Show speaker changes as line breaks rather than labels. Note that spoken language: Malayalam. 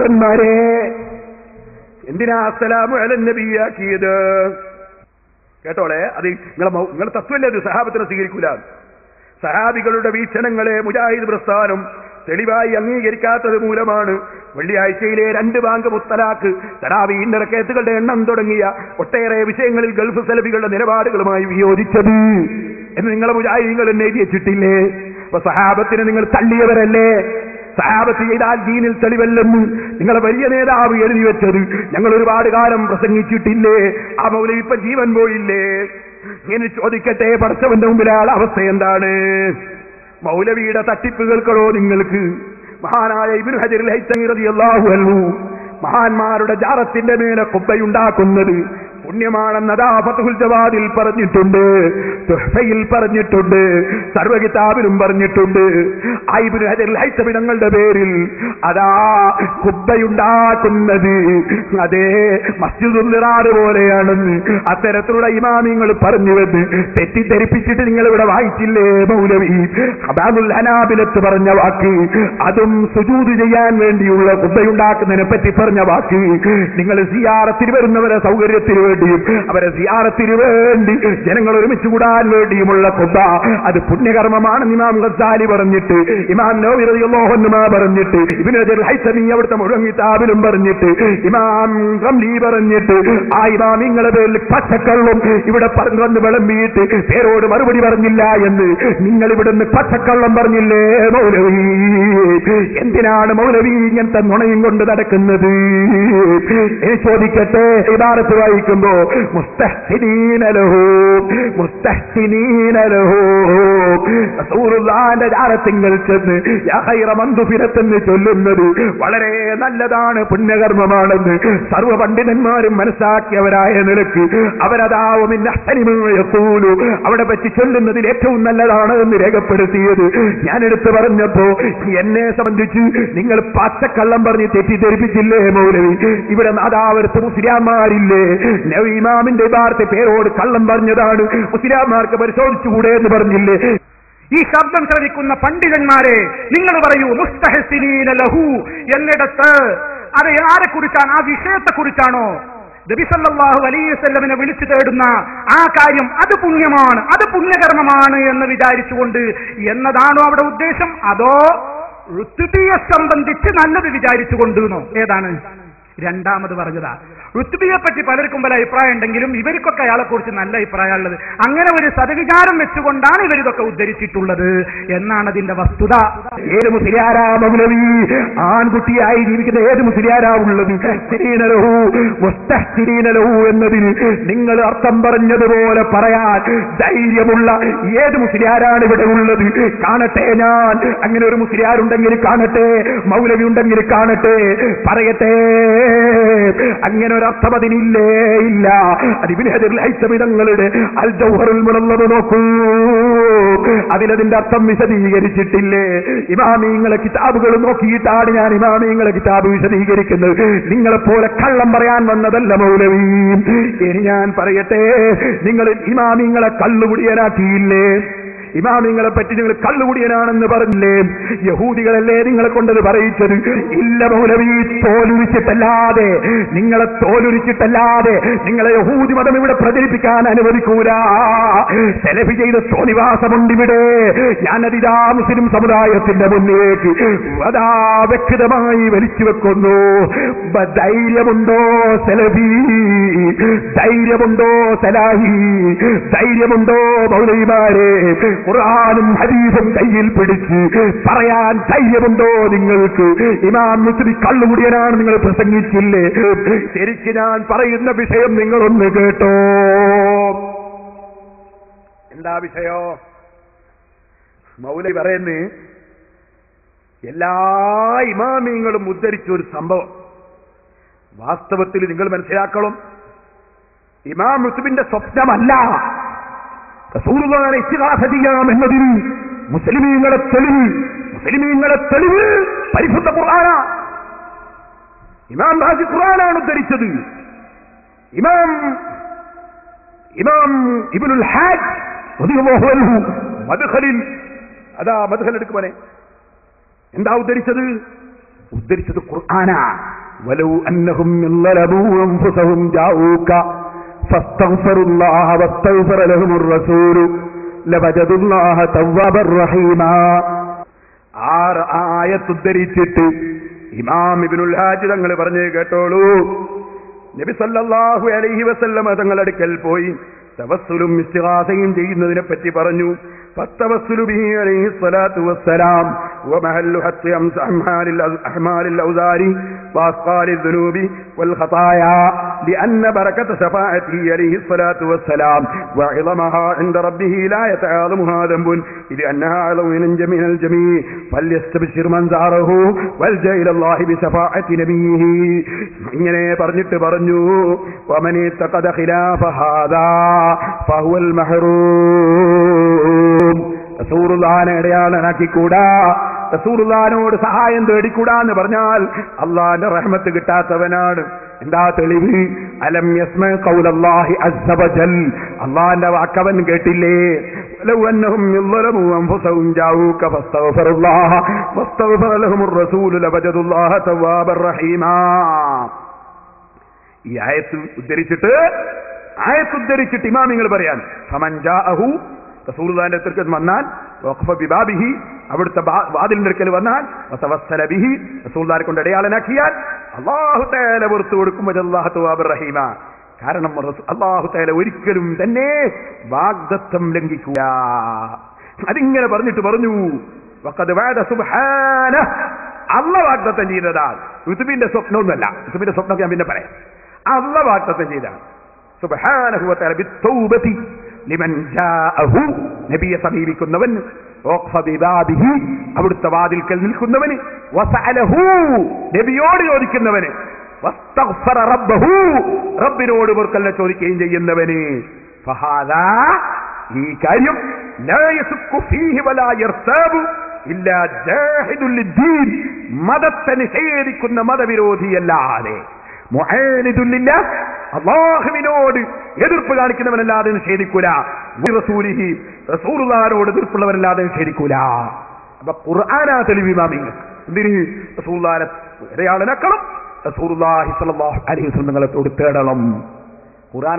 സഹോദരന്മാരെ, എന്തിനാ അസ്സലാമു അലൻ നബിയാക്കിയത്? കേട്ടോളെ, അത് നിങ്ങൾ തത്വല്ലേ, അത് സഹാബത്തിനെ സ്വീകരിക്കൂല. സഹാബികളുടെ വീക്ഷണങ്ങളെ മുജാഹിദ് പ്രസ്ഥാനം തെളിവായി അംഗീകരിക്കാത്തത് മൂലമാണ് വെള്ളിയാഴ്ചയിലെ 2 ബാങ്ക് മുത്തലാഖ്, തറാവീഹിന്റെ റക്അത്തുകളുടെ എണ്ണം തുടങ്ങിയ ഒട്ടേറെ വിഷയങ്ങളിൽ ഗൾഫ് സലഫികളുടെ നിലപാടുകളുമായി വിയോജിച്ചത് എന്ന് നിങ്ങളെ മുജാഹിദീങ്ങൾ എന്നെ എഴുതി വെച്ചിട്ടില്ലേ? അപ്പൊ സഹാബത്തിനെ നിങ്ങൾ തള്ളിയവരല്ലേ? സഹാബത്ത് ചെയ്താൽ ദീനിൽ തെളിവല്ലെന്ന് നിങ്ങളെ വലിയ നേതാവ് എഴുതി വെച്ചത് ഞങ്ങൾ ഒരുപാട് കാലം പ്രസംഗിച്ചിട്ടില്ലേ? ആ മൗലവി ഇപ്പൊ ജീവൻ പോയില്ലേ? ഇങ്ങനെ ചോദിക്കട്ടെ, പടച്ചവന്റെ മുമ്പിലാണ് അവസ്ഥ എന്താണ്? മൗലവിയുടെ തട്ടിപ്പുകൾക്കോ നിങ്ങൾക്ക്? മഹാനായ ഇബ്നു ഹജറുൽ ഹൈതമി റളിയല്ലാഹു അൻഹു മഹാന്മാരുടെ ജാറത്തിന്റെ മേലെ ഖുബ്ബയുണ്ടാക്കുന്നത് പുണ്യമാണെന്നതാ ഫത്ഹുൽ ജവാദിൽ പറഞ്ഞിട്ടുണ്ട്, തുഹ്ഫയിൽ പറഞ്ഞിട്ടുണ്ട്, സർവ്വകിതാബിലും പറഞ്ഞിട്ടുണ്ട്. ഇബ്നു ഹജറുൽ ഹൈതമി തങ്ങളുടെ പേരിൽ അതാ ഖുബ്ബയുണ്ടാക്കുന്നത് അതേ മസ്ജിദുൽ നിറാർ പോലെയാണെന്ന് അത്തരത്തിലുള്ള ഇമാമിങ്ങൾ പറഞ്ഞുവെന്ന് തെറ്റിദ്ധരിപ്പിച്ചിട്ട് നിങ്ങൾ ഇവിടെ വായിച്ചില്ലേ? മൗലവി ഖബാദുൽ ഹനാബിലത്ത് പറഞ്ഞ വാക്ക്, അതും സുജൂദ് ചെയ്യാൻ വേണ്ടിയുള്ള ഖുബ്ബയുണ്ടാക്കുന്നതിനെ പറ്റി പറഞ്ഞ വാക്ക്, നിങ്ങൾ സിയാറത്തിന് വരുന്നവരെ സൗകര്യത്തിന് വേണ്ടിയും അവരെ സിയാറത്തിന് വേണ്ടി ജനങ്ങൾ ഒരുമിച്ച് കൂടാൻ വേണ്ടിയുമുള്ള ഖുബ്ബ അത് പുണ്യകർമ്മമാണെന്ന് ഇമാം ഗസാലി പറഞ്ഞിട്ട്, ഇമാം നവവി റളിയല്ലാഹു അൻഹു പറഞ്ഞിട്ട്, ഇബ്നു ഹജറുൽ ഹൈതമി അവിടുത്തെ മുഴുവൻ കിതാബിലും പറഞ്ഞിട്ട്, ഇമാം റംലി പറഞ്ഞിട്ട്, ആ ഇമാമിങ്ങളുടെ പേരിൽ പച്ചക്കള്ളും ഇവിടെ പറഞ്ഞു വിളമ്പിയിട്ട് പേരോട് മറുപടി പറഞ്ഞില്ല എന്ന് നിങ്ങൾ ഇവിടുന്ന് പച്ചക്കള്ളം പറഞ്ഞില്ലേ മൗലവി? എന്തിനാണ് മൗലവി ഇങ്ങനത്തെ നുണയും കൊണ്ട് നടക്കുന്നത്? ചോദിക്കട്ടെ, ഇബാറത്ത് വായിക്കുമ്പോ മുസ്തഹ്സിനീന ലഹു മുസ്തഹ്സിനീന ലഹു റസൂലുള്ളാഹിന്റെ ജാറത്തിങ്കൽ ചെന്ന് യാ ഖൈറ മൻ ദുഫിറത്തെന്ന് ചൊല്ലുന്നത് വളരെ നല്ലതാണ്, പുണ്യകർമ്മമാണെന്ന് സർവ്വ പണ്ഡിതന്മാരും മനസ്സാക്കിയവരായ നിലക്ക് അവരതാവും അവിടെ പറ്റി ചൊല്ലുന്നതിൽ ഏറ്റവും നല്ലതാണ് എന്ന് രേഖപ്പെടുത്തിയത് ഞാൻ എടുത്തു പറഞ്ഞപ്പോ എന്നെ സംബന്ധിച്ച് നിങ്ങൾ പച്ചക്കള്ളം പറഞ്ഞ് തെറ്റിദ്ധരിപ്പിച്ചില്ലേ മൗലവി? ഇവിടെ അതാവരത്ത് മുസ്ലിംമാരില്ലേ? നബി ഇമാമിന്റെ ഇബാറത്തെ പേരോട് കള്ളം പറഞ്ഞതാണ്, മുസ്ലിംമാർക്ക് പരിശോധിച്ചുകൂടെ എന്ന് പറഞ്ഞില്ലേ?
ഈ ശബ്ദം ശ്രവിക്കുന്ന പണ്ഡിതന്മാരെ നിങ്ങൾ പറയൂ, മുസ്തഹ്സിനീന ലഹു എന്നിടത്ത് അത് ആരെക്കുറിച്ചാണ്? ആ വിഷയത്തെക്കുറിച്ചാണോ? നബി സല്ലല്ലാഹു അലൈഹി വസല്ലമയെ വിളിച്ചു തേടുന്ന ആ കാര്യം അത് പുണ്യമാണ്, അത് പുണ്യകർമ്മമാണ് എന്ന് വിചാരിച്ചുകൊണ്ട് എന്നതാണോ അവിടെ ഉദ്ദേശം? അതോ ഋതുബിയെ സംബന്ധിച്ച് നല്ലത് വിചാരിച്ചുകൊണ്ടെന്നോ? ഏതാണ്? രണ്ടാമത് പറഞ്ഞതാ. ഋതുബിയെ പറ്റി പലർക്കും പല അഭിപ്രായം ഉണ്ടെങ്കിലും ഇവർക്കൊക്കെ അയാളെ കുറിച്ച് നല്ല അഭിപ്രായമുള്ളത്. അങ്ങനെ ഒരു സദവിചാരം വെച്ചുകൊണ്ടാണ് ഇവരിതൊക്കെ ഉദ്ധരിച്ചിട്ടുള്ളത് എന്നാണ് അതിന്റെ വസ്തുത.
ഏത് മുസ്ലിയാരാ മൗലവി? ആൺകുട്ടിയായി ജീവിക്കുന്ന ഏത് മുസ്ലിയാരാ ഉള്ളത്? മുസ്തഹ്സിനീനലഹു എന്നതിന് നിങ്ങൾ അർത്ഥം പറഞ്ഞതുപോലെ പറയാൻ ധൈര്യമുള്ള ഏത് മുസ്ലിയാരാണ് ഇവിടെ ഉള്ളത്? കാണട്ടെ, ഞാൻ അങ്ങനെ ഒരു മുസ്ലിയാരുണ്ടെങ്കിൽ കാണട്ടെ, മൗലവി ഉണ്ടെങ്കിൽ കാണട്ടെ, പറയട്ടെ. അങ്ങനെ ഒരർത്ഥം അതിനില്ലേ? ഇല്ല. അത് ഇബ്നു ഹജറുൽ ഹൈതമി തങ്ങളുടെ അൽ ജൗഹറുൽ മുനവ്വർ നോക്കൂ, അതിലതിന്റെ അർത്ഥം വിശദീകരിച്ചിട്ടില്ലേ? ഇമാമിങ്ങളെ കിതാബുകൾ നോക്കിയിട്ടാണ് ഞാൻ ഇമാമിങ്ങളെ കിതാബ് വിശദീകരിക്കുന്നത്. നിങ്ങളെപ്പോലെ കള്ളം പറയാൻ വന്നതല്ല മൗലവി. ഇനി ഞാൻ പറയട്ടെ, നിങ്ങൾ ഇമാമിങ്ങളെ കള്ളുകുടിയനാക്കിയില്ലേ? ഇമാമിങ്ങളെ പറ്റി നിങ്ങൾ കള്ളുകുടിയനാണെന്ന് പറഞ്ഞില്ലേ? യഹൂദികളല്ലേ നിങ്ങളെ കൊണ്ടത് പറയിച്ചത്? ഇല്ല മൗലവി, തോലുരിച്ചിട്ടല്ലാതെ, നിങ്ങളെ തോലുരിച്ചിട്ടല്ലാതെ നിങ്ങളെ യഹൂദി മതം ഇവിടെ പ്രചരിപ്പിക്കാൻ അനുവദിക്കൂല. സെലഫി ചെയ്ത തോന്നിവാസമുണ്ടിവിടെ. ഞാനതിതാ മുസ്ലിം സമുദായത്തിന്റെ മുന്നിലേക്ക് അതാ വ്യക്തമായി വലിച്ചു വെക്കുന്നു. ധൈര്യമുണ്ടോ സെലഫി? ധൈര്യമുണ്ടോ സലാഹി? ധൈര്യമുണ്ടോ മൗലവിമാരെ? ഖുർആനും ഹദീസും കയ്യിൽ പിടിച്ച് പറയാൻ ധൈര്യമുണ്ടോ നിങ്ങൾക്ക്? ഇമാം മുസ്ലിം കള്ളുകുടിയനാണ് നിങ്ങൾ പ്രസംഗിച്ചില്ലേ? ശരിക്ക് ഞാൻ പറയുന്ന വിഷയം നിങ്ങളൊന്ന് കേട്ടോ. എന്താ വിഷയോ? മൗലവി പറയുന്നു, എല്ലാ ഇമാമിങ്ങളും ഉദ്ധരിച്ച ഒരു സംഭവം വാസ്തവത്തിൽ നിങ്ങൾ മനസ്സിലാക്കണം. ഇമാം മുസ്ലിമിന്റെ സ്വപ്നമല്ല റസൂലുള്ളാഹിനെ ഇസ്തിഗാസ ചെയ്യാം എന്നതിന് മുസ്ലിമീങ്ങളെ തെളിവ് പരിശുദ്ധ ഖുർആനാ. ഇമാം റാസി ഖുർആനാണ് ഉദ്ധരിച്ചത്. ഇമാം ഇബ്നുൽ ഹാജ് റളിയല്ലാഹു അൻഹു മദ്ഖലിൽ മദ്ഖൽ എടുക്കുമോനെ എന്താ ഉദ്ധരിച്ചത്? ഖുർആനാ. വലൗ അന്നഹും ളലബൂ അൻഫുസഹും ജാഊക ഫസ്തഗ്ഫിറുല്ലാഹ വസ്തഗ്ഫറ ലഹുമുർ റസൂലു ലവജദുല്ലാഹ തവ്വാബർ റഹീമാ. ആയത്ത് ഉദ്ധരിച്ചിട്ട് ഇമാം ഇബ്നുൽ ഹാജ് തങ്ങൾ പറഞ്ഞു കേട്ടോളൂ. നബി സല്ലല്ലാഹു അലൈഹി വസല്ലം തങ്ങളുടെ അടുക്കൽ പോയി തവസ്സുലും ഇസ്തിഗാസയും ചെയ്യുന്നതിനെ പറ്റി പറഞ്ഞു. فالتوسل به عليه الصلاة والسلام ومحل حط أحمال الأوزار وأثقال الذنوب والخطايا لأن بركة شفاعته عليه الصلاة والسلام وعظمها عند ربه لا يتعاظمها ذنب إذ أنها أعظم من الجميع فليستبشر من زاره والجأ إلى الله بشفاعة نبيه. ഇങ്ങനെ പറഞ്ഞിട്ട് പറഞ്ഞു ومن اتقد خلاف هذا فهو المحروم. റസൂലുള്ളാഹിനെ അടയാളനാക്കിക്കൂടാ, റസൂലുള്ളാഹിനോട് സഹായം തേടിക്കൂടാ എന്ന് പറഞ്ഞാൽ അള്ളാന്റെ റഹ്മത്ത് കിട്ടാത്തവനാണ്. എന്താ തെളിവ്? അലം യസ്മഅ ഖൗലല്ലാഹി അസ്സ വജൽ, അള്ളാന്റെ വാക്കവൻ കേട്ടില്ലേ? ലൗ അന്നഹും ളലബൂ അൻഫുസഹും ജാഊക ഫസ്തഗ്ഫിറുല്ലാഹ വസ്തഗ്ഫറ ലഹുമുർ റസൂലു ലവജദുല്ലാഹ തവ്വാബർ റഹീമാ. ഈ ആയത്ത് ഉദ്ധരിച്ചിട്ട് ഇമാമിങ്ങൾ പറയാൻ ഫമൻ ജാഅഹു, റസൂലുള്ളാഹിന്റെ അടുക്കൽ വന്നാൽ വഖഫ ബിബാബിഹി, അവിടുത്തെ വാതിലിന്റെ അടുക്കൽ വന്നാൽ വതവസ്സല ബിഹി, റസൂലുള്ളാഹിനെ കൊണ്ട് അടയാളനാക്കിയാൽ അല്ലാഹു തആല പുറത്തു കൊടുക്കും വജല്ലാഹു തവ്വാബർ റഹീമ. കാരണം അല്ലാഹു തആല ഒരിക്കലും തന്നെ വാഗ്ദത്തം ലംഘിക്കുക. അതിങ്ങനെ പറഞ്ഞിട്ട് പറഞ്ഞു വഖദ് വഅദ സുബ്ഹാനഹു, അല്ലാഹു വാഗ്ദത്തം ചെയ്തതാണ്. യുതുബിന്റെ സ്വപ്നമൊന്നുമല്ല, യുതുബിന്റെ സ്വപ്നം ഞാൻ പിന്നെ പറയാം. അല്ലാഹു വാഗ്ദത്തം ചെയ്തതാണ് സുബ്ഹാനഹു വ തആല ബിത്തൗബതി ലിമൻ ജാഅഹു, നബിയെ സമീപിക്കുന്നവൻ, അവിടുത്തെ വാതിൽക്കൽ നിൽക്കുന്നവന്, വസഅലഹു, നബിയോട് ചോദിക്കുന്നവന്, വസ്തഗ്ഫറ റബ്ബഹു, റബ്ബിനോട് പൊറുക്കലിനെ ചോദിക്കുകയും ചെയ്യുന്നവന്. ഫഹാദാ, ഈ കാര്യം ലാ യസുക്കു ഫീഹി വലാ യർതാബു ഇല്ലാ ജാഹിദുൽ ലിദ്ദീൻ, മതത്തെ നിഷേധിക്കുന്ന മതവിരോധിയല്ലാതെ, മുആനിദുല്ലില്ല, അല്ലാഹുവിനോട് എതിർപ്പ് കാണിക്കുന്നവനല്ലാതെ നിഷേധിക്കൂല, റസൂലിഹി, റസൂലുള്ളാഹിനോട് എതിർപ്പുള്ളവനല്ലാതെ നിഷേധിക്കൂല. അപ്പൊ ഖുർആനാ തെളിവ് ഇമാമിങ്ങൾ എന്തിന്? റസൂലുള്ളാഹിനെ അടയാളനാക്കണം, റസൂലുള്ളാഹി സ്വല്ലല്ലാഹു അലൈഹി വസല്ലം തങ്ങളോട് തേടണം. ഖുർആൻ